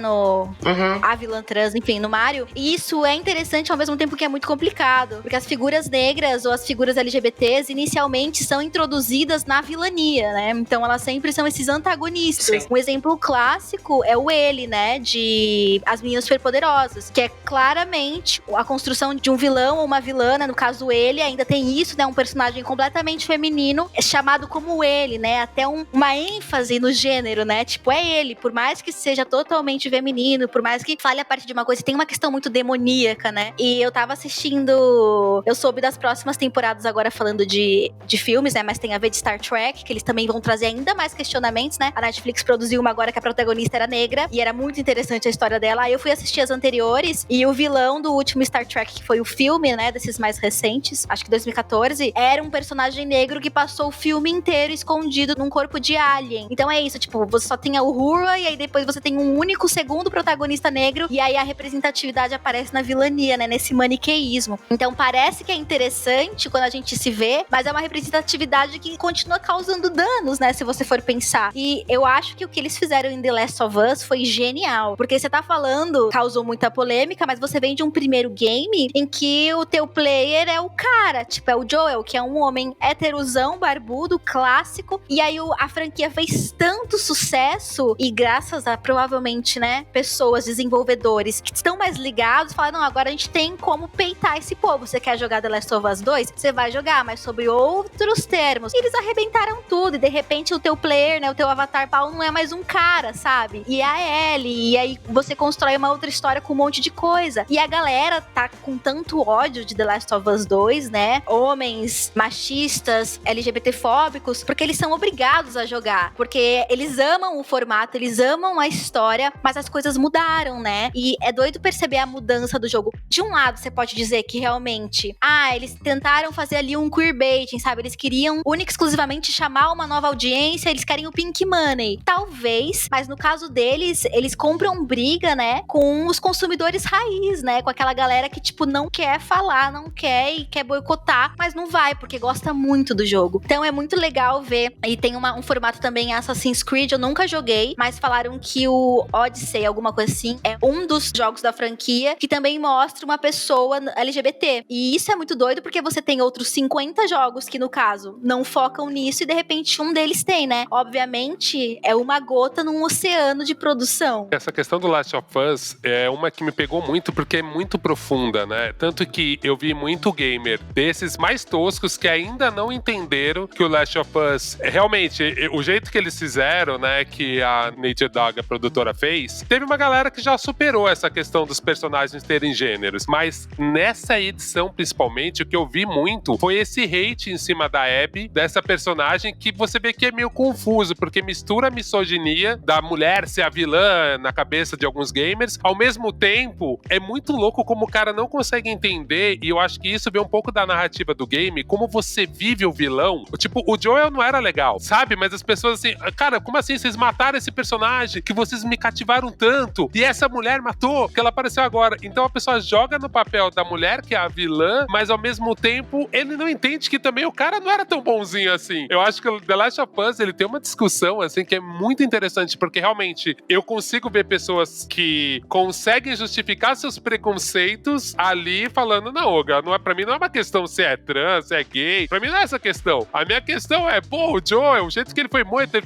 D: A vilã trans, enfim, no Mario. E isso é interessante ao mesmo tempo que é muito complicado. Porque as figuras negras ou as figuras LGBTs inicialmente são introduzidas na vilania, né? Então elas sempre são esses antagonistas.
C: Sim.
D: Um exemplo clássico é o L, né? De As Meninas Superpoderosas, que é claramente a construção de um vilão ou uma vilã, né? No caso ele ainda tem isso, né? Um personagem completamente feminino, chamado como ele, né? Até uma ênfase no gênero, né? Tipo, é ele, por mais que seja totalmente feminino, por mais que fale a parte de uma coisa, tem uma questão muito demoníaca, né? E eu tava assistindo, eu soube das próximas temporadas agora falando de filmes, né? Mas tem a ver de Star Trek, que eles também vão trazer ainda mais questionamentos, né? A Netflix produziu uma agora que a protagonista era negra, e era muito interessante a história dela. Aí eu fui assistir as anteriores, e o vilão do último Star Trek, que foi o filme, né? Desses mais recentes, acho que 2014, era um personagem negro que passou o filme inteiro escondido num corpo de alien. Então é isso, tipo, você só tem a Uhura, e aí depois você tem um único segundo protagonista negro, e aí a representatividade aparece na vilania, né? Nesse maniqueísmo. Então parece que é interessante quando a gente se vê, mas é uma representatividade que continua causando danos, né? Se você for pensar. E eu acho que o que eles fizeram em The Last of Us foi genial. Porque você tá falando, causou muita polêmica, mas você vem de um primeiro game em que o teu player é o cara, tipo, é o Joel, que é um homem heterosão, barbudo, clássico. E aí a franquia fez tanto sucesso, e graças a, provavelmente, né, pessoas, desenvolvedores que estão mais ligados, falaram, não, agora a gente tem como peitar esse povo. Você quer jogar The Last of Us 2? Você vai jogar, mas sobre outros termos. E eles arrebentaram tudo, e de repente o teu player, né, o teu avatar pau não é mais um cara, sabe? E a Ellie, e aí você constrói uma outra história com um monte de coisa. E a galera tá com tanto ódio de The Last of Us 2, né? Homens machistas, LGBTfóbicos, porque eles são obrigados a jogar. Porque eles amam o formato, eles amam a história, mas as coisas mudaram, né? E é doido perceber a mudança do jogo. De um lado, você pode dizer que realmente, eles tentaram fazer ali um queerbaiting, sabe? Eles queriam única e exclusivamente chamar uma nova audiência, eles querem o pink money. Talvez, mas no caso deles, eles compram briga, né? Com os consumidores raiz, né? Com aquela galera que, tipo, não quer falar, não quer e quer boicotar, mas não vai, porque gosta muito do jogo. Então é muito legal ver. E tem um formato também, Assassin's Creed, eu nunca joguei, mas falaram que o Odyssey, alguma coisa assim, é um dos jogos da franquia que também mostra uma pessoa LGBT. E isso é muito doido, porque você tem outros 50 jogos que, no caso, não focam nisso, e de repente um deles tem, né? Obviamente, é uma gota num oceano de produção.
B: Essa questão do Last of Us é uma que me pegou muito, porque é muito profunda, né? Tanto que eu vi muito gamer desses mais toscos que ainda não entenderam que o Last of Us, realmente, o jeito que eles fizeram, né, que a Naughty Dog, a produtora, fez, teve uma galera que já superou essa questão dos personagens terem gêneros, mas nessa edição, principalmente, o que eu vi muito foi esse hate em cima da Abby, dessa personagem, que você vê que é meio confuso, porque mistura a misoginia da mulher ser a vilã na cabeça de alguns gamers, ao mesmo tempo, é muito louco como o cara não consegue entender, e eu acho que isso vem um pouco da narrativa do game, como você vive o vilão. Tipo, o Joel papel não era legal, sabe? Mas as pessoas assim, cara, como assim? Vocês mataram esse personagem que vocês me cativaram tanto e essa mulher matou, que ela apareceu agora. Então a pessoa joga no papel da mulher, que é a vilã, mas ao mesmo tempo ele não entende que também o cara não era tão bonzinho assim. Eu acho que o The Last of Us, ele tem uma discussão assim que é muito interessante, porque realmente eu consigo ver pessoas que conseguem justificar seus preconceitos ali falando, não, Olga, não é, pra mim não é uma questão se é trans, se é gay, pra mim não é essa questão. A minha questão é, pô, o Joel, o jeito que ele foi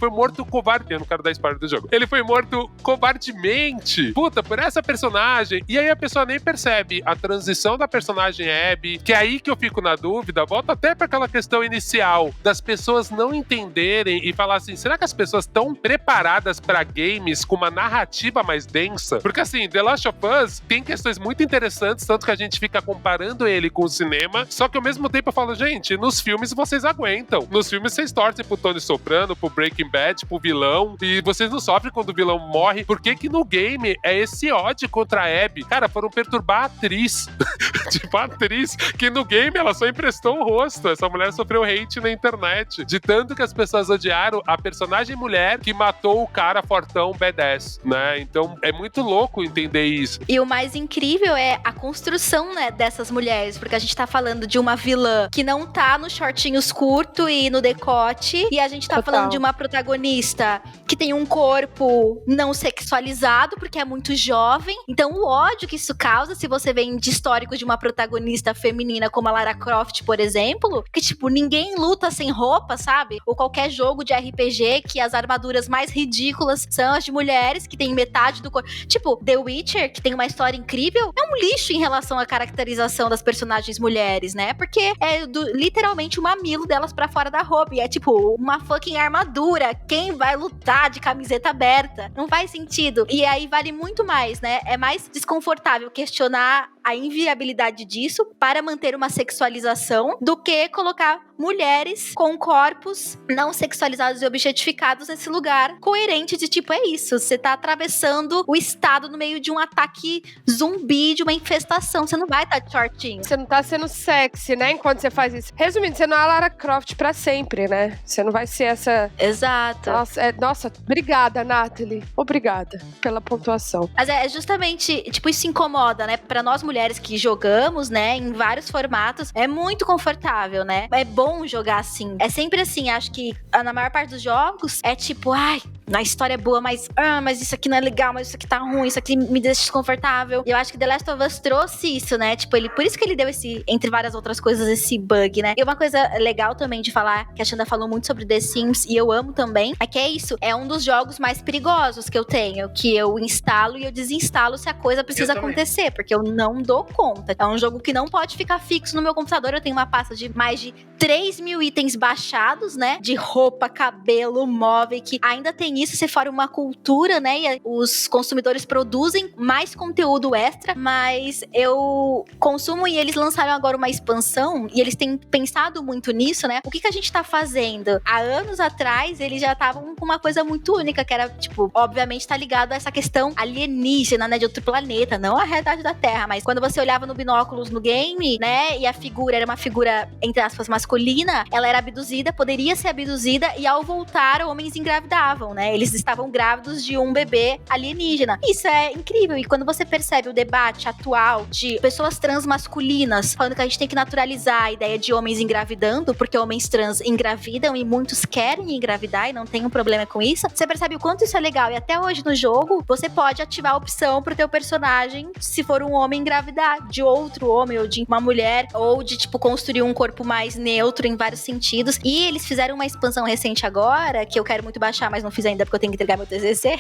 B: morto covarde. Eu não quero dar spoiler do jogo. Ele foi morto covardemente. Puta, por essa personagem. E aí a pessoa nem percebe a transição da personagem Abby, que é aí que eu fico na dúvida, volta até pra aquela questão inicial das pessoas não entenderem e falar assim, será que as pessoas estão preparadas pra games com uma narrativa mais densa? Porque assim, The Last of Us tem questões muito interessantes, tanto que a gente fica comparando ele com o cinema, só que ao mesmo tempo eu falo, gente, nos filmes vocês aguentam. Nos filmes vocês torcem pro Tony Soprano, pro Breaking Bad, pro vilão, e vocês não sofrem quando o vilão morre. Por que que no game é esse ódio contra a Abby? Cara, foram perturbar a atriz. Tipo, a atriz, que no game ela só emprestou o rosto. Essa mulher sofreu hate na internet. De tanto que as pessoas odiaram a personagem mulher que matou o cara fortão badass, né? Então é muito louco entender isso.
D: E o mais incrível é a construção, né, dessas mulheres, porque a gente tá falando de uma vilã que não tá nos shortinhos curto e no decote, e a gente tá falando de uma protagonista que tem um corpo não sexualizado, porque é muito jovem. Então o ódio que isso causa, se você vem de histórico de uma protagonista feminina como a Lara Croft, por exemplo, que tipo, ninguém luta sem roupa, sabe? Ou qualquer jogo de RPG que as armaduras mais ridículas são as de mulheres, que tem metade do corpo. Tipo, The Witcher, que tem uma história incrível, é um lixo em relação à caracterização das personagens mulheres, né? Porque é literalmente o mamilo delas pra fora da roupa. E é tipo, uma fucking armadura. Quem vai lutar de camiseta aberta? Não faz sentido. E aí vale muito mais, né? É mais desconfortável questionar a inviabilidade disso para manter uma sexualização do que colocar mulheres com corpos não sexualizados e objetificados nesse lugar coerente de tipo, é isso, você tá atravessando o estado no meio de um ataque zumbi, de uma infestação, você não vai estar de shortinho.
A: Você não tá sendo sexy, né, enquanto você faz isso. Resumindo, você não é a Lara Croft pra sempre, né? Você não vai ser essa...
D: Exato.
A: Nossa, obrigada, Nathalie. Obrigada pela pontuação.
D: Mas é justamente, tipo, isso incomoda, né? Pra nós mulheres que jogamos, né, em vários formatos, é muito confortável, né? É bom jogar assim. É sempre assim, acho que na maior parte dos jogos é tipo, ai, a história é boa, mas isso aqui não é legal, mas isso aqui tá ruim, isso aqui me deixa desconfortável. E eu acho que The Last of Us trouxe isso, né? Tipo, por isso que ele deu esse, entre várias outras coisas, esse bug, né? E uma coisa legal também de falar, que a Xanda falou muito sobre The Sims, e eu amo também, é que é isso, é um dos jogos mais perigosos que eu tenho, que eu instalo e eu desinstalo se a coisa precisa acontecer, porque eu não dou conta. É um jogo que não pode ficar fixo no meu computador, eu tenho uma pasta de mais de 3.000 itens baixados, né? De roupa, cabelo, móvel, que ainda tem isso, se for uma cultura, né? E os consumidores produzem mais conteúdo extra, mas eu consumo e eles lançaram agora uma expansão e eles têm pensado muito nisso, né? O que a gente tá fazendo? Há anos atrás, eles já estavam com uma coisa muito única, que era, tipo, obviamente tá ligado a essa questão alienígena, né? De outro planeta, não a realidade da Terra, mas quando você olhava no binóculos no game, né? E a figura era uma figura, entre aspas, masculina, ela era abduzida, poderia ser abduzida, e ao voltar, homens engravidavam, né? Eles estavam grávidos de um bebê alienígena. Isso é incrível, e quando você percebe o debate atual de pessoas trans masculinas falando que a gente tem que naturalizar a ideia de homens engravidando, porque homens trans engravidam e muitos querem engravidar e não tem um problema com isso, você percebe o quanto isso é legal. E até hoje no jogo, você pode ativar a opção pro teu personagem, se for um homem, engravidar de outro homem ou de uma mulher, ou de, tipo, construir um corpo mais neutro em vários sentidos. E eles fizeram uma expansão recente agora, que eu quero muito baixar, mas não fiz ainda porque eu tenho que entregar meu TCC.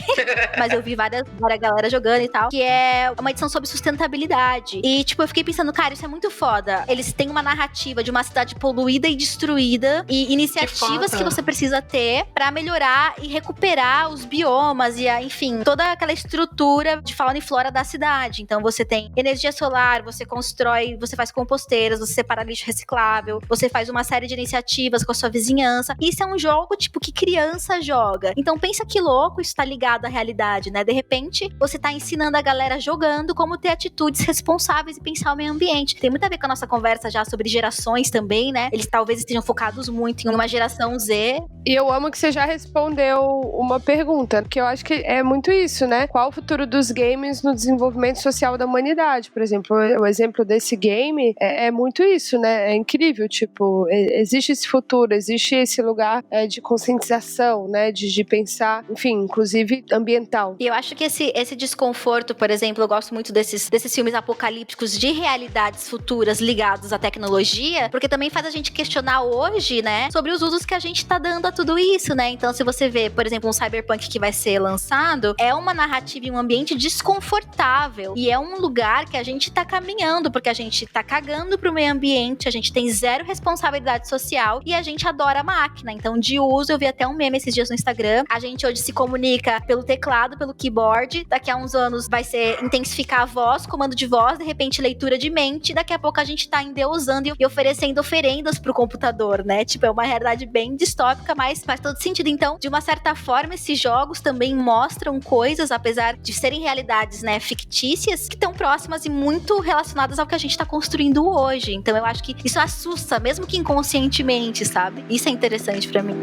D: Mas eu vi várias galera jogando e tal, que é uma edição sobre sustentabilidade. E, tipo, eu fiquei pensando, cara, isso é muito foda. Eles têm uma narrativa de uma cidade poluída e destruída, e iniciativas que você precisa ter pra melhorar e recuperar os biomas e, enfim, toda aquela estrutura de fauna e flora da cidade. Então, você tem energia solar, você constrói, você faz composteiras, você separa lixo reciclável, você faz faz uma série de iniciativas com a sua vizinhança. Isso é um jogo, tipo, que criança joga. Então pensa que louco isso tá ligado à realidade, né? De repente, você tá ensinando a galera jogando como ter atitudes responsáveis e pensar o meio ambiente. Tem muito a ver com a nossa conversa já sobre gerações também, né? Eles talvez estejam focados muito em uma geração Z.
A: E eu amo que você já respondeu uma pergunta, que eu acho que é muito isso, né? Qual o futuro dos games no desenvolvimento social da humanidade? Por exemplo, o exemplo desse game é muito isso, né? É incrível, tipo, existe esse futuro, existe esse lugar de conscientização, né? De pensar, enfim, inclusive ambiental.
D: E eu acho que esse desconforto, por exemplo, eu gosto muito desses filmes apocalípticos de realidades futuras ligados à tecnologia, porque também faz a gente questionar hoje, né, sobre os usos que a gente tá dando a tudo isso, né? Então, se você vê, por exemplo, um Cyberpunk que vai ser lançado, é uma narrativa em um ambiente desconfortável e é um lugar que a gente tá caminhando, porque a gente tá cagando pro meio ambiente, a gente tem zero responsabilidade social e a gente adora a máquina. Então, de uso, eu vi até um meme esses dias no Instagram, a gente hoje se comunica pelo teclado, pelo keyboard, daqui a uns anos vai ser intensificar a voz, comando de voz, de repente leitura de mente, daqui a pouco a gente tá endeusando e oferecendo oferendas pro computador, né? Tipo, é uma realidade bem distópica, mas faz todo sentido. Então, de uma certa forma, esses jogos também mostram coisas, apesar de serem realidades, né, fictícias, que estão próximas e muito relacionadas ao que a gente tá construindo hoje. Então, eu acho que isso assusta, mesmo que inconscientemente, sabe? Isso é interessante pra mim.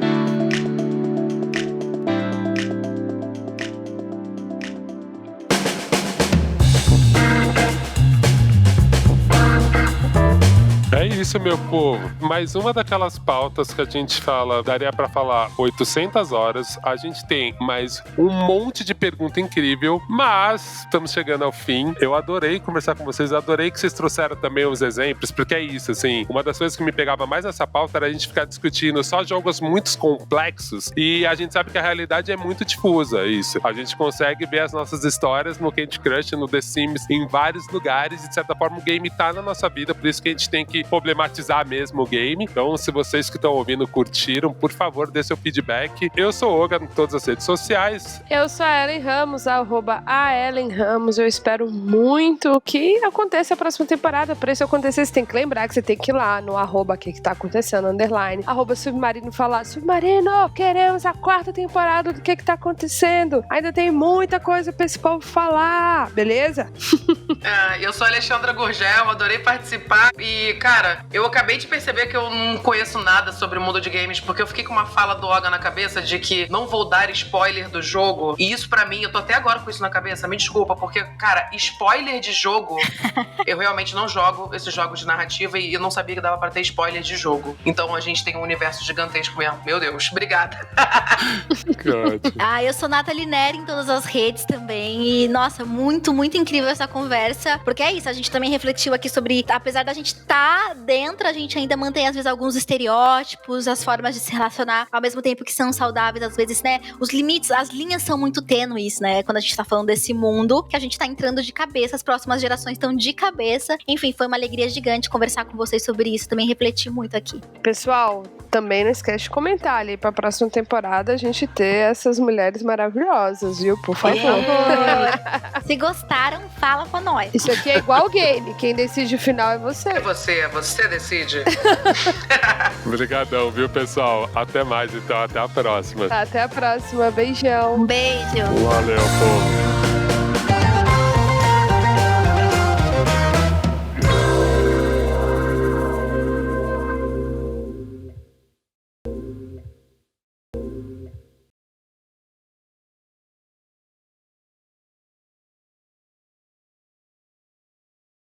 B: É isso, meu povo. Mais uma daquelas pautas que a gente fala, daria pra falar 800 horas. A gente tem mais um monte de pergunta incrível, mas estamos chegando ao fim. Eu adorei conversar com vocês, adorei que vocês trouxeram também os exemplos, porque é isso, assim, uma das coisas que me pegava mais nessa pauta era a gente ficar discutindo só jogos muito complexos e a gente sabe que a realidade é muito difusa, isso. A gente consegue ver as nossas histórias no Candy Crush, no The Sims, em vários lugares e de certa forma o game tá na nossa vida, por isso que a gente tem que problematizar mesmo o game. Então, se vocês que estão ouvindo curtiram, por favor, dê seu feedback. Eu sou o Oga em todas as redes sociais.
A: Eu sou a Ellen Ramos, @aellenramos. Eu espero muito que aconteça a próxima temporada. Para isso acontecer, você tem que lembrar que você tem que ir lá no @que tá acontecendo, underline, @submarino falar, Submarino, queremos a 4ª temporada do que tá acontecendo. Ainda tem muita coisa pra esse povo falar, beleza?
C: Eu sou a Alexandra Gurgel, adorei participar e, cara, eu acabei de perceber que eu não conheço nada sobre o mundo de games, porque eu fiquei com uma fala do Oga na cabeça de que não vou dar spoiler do jogo, e isso pra mim, eu tô até agora com isso na cabeça, me desculpa, porque, cara, spoiler de jogo, eu realmente não jogo esses jogos de narrativa e eu não sabia que dava pra ter spoiler de jogo. Então a gente tem um universo gigantesco mesmo. Meu Deus, obrigada.
D: Eu sou Nathalie Neri em todas as redes também, e, nossa, muito, muito incrível essa conversa, porque é isso, a gente também refletiu aqui sobre, apesar da gente tá dentro, a gente ainda mantém, às vezes, alguns estereótipos, as formas de se relacionar, ao mesmo tempo que são saudáveis, às vezes, né? Os limites, as linhas são muito tênues, né? Quando a gente tá falando desse mundo, que a gente tá entrando de cabeça, as próximas gerações estão de cabeça. Enfim, foi uma alegria gigante conversar com vocês sobre isso, também refleti muito aqui.
A: Pessoal, também não esquece de comentar ali pra próxima temporada a gente ter essas mulheres maravilhosas, viu? Por favor.
D: Se gostaram, fala com nós.
A: Isso aqui é igual game, quem decide o final é você.
C: Você decide.
B: Obrigadão, viu, pessoal? Até mais, então. Até a próxima.
A: Até a próxima. Beijão.
D: Um beijo.
B: Valeu, povo.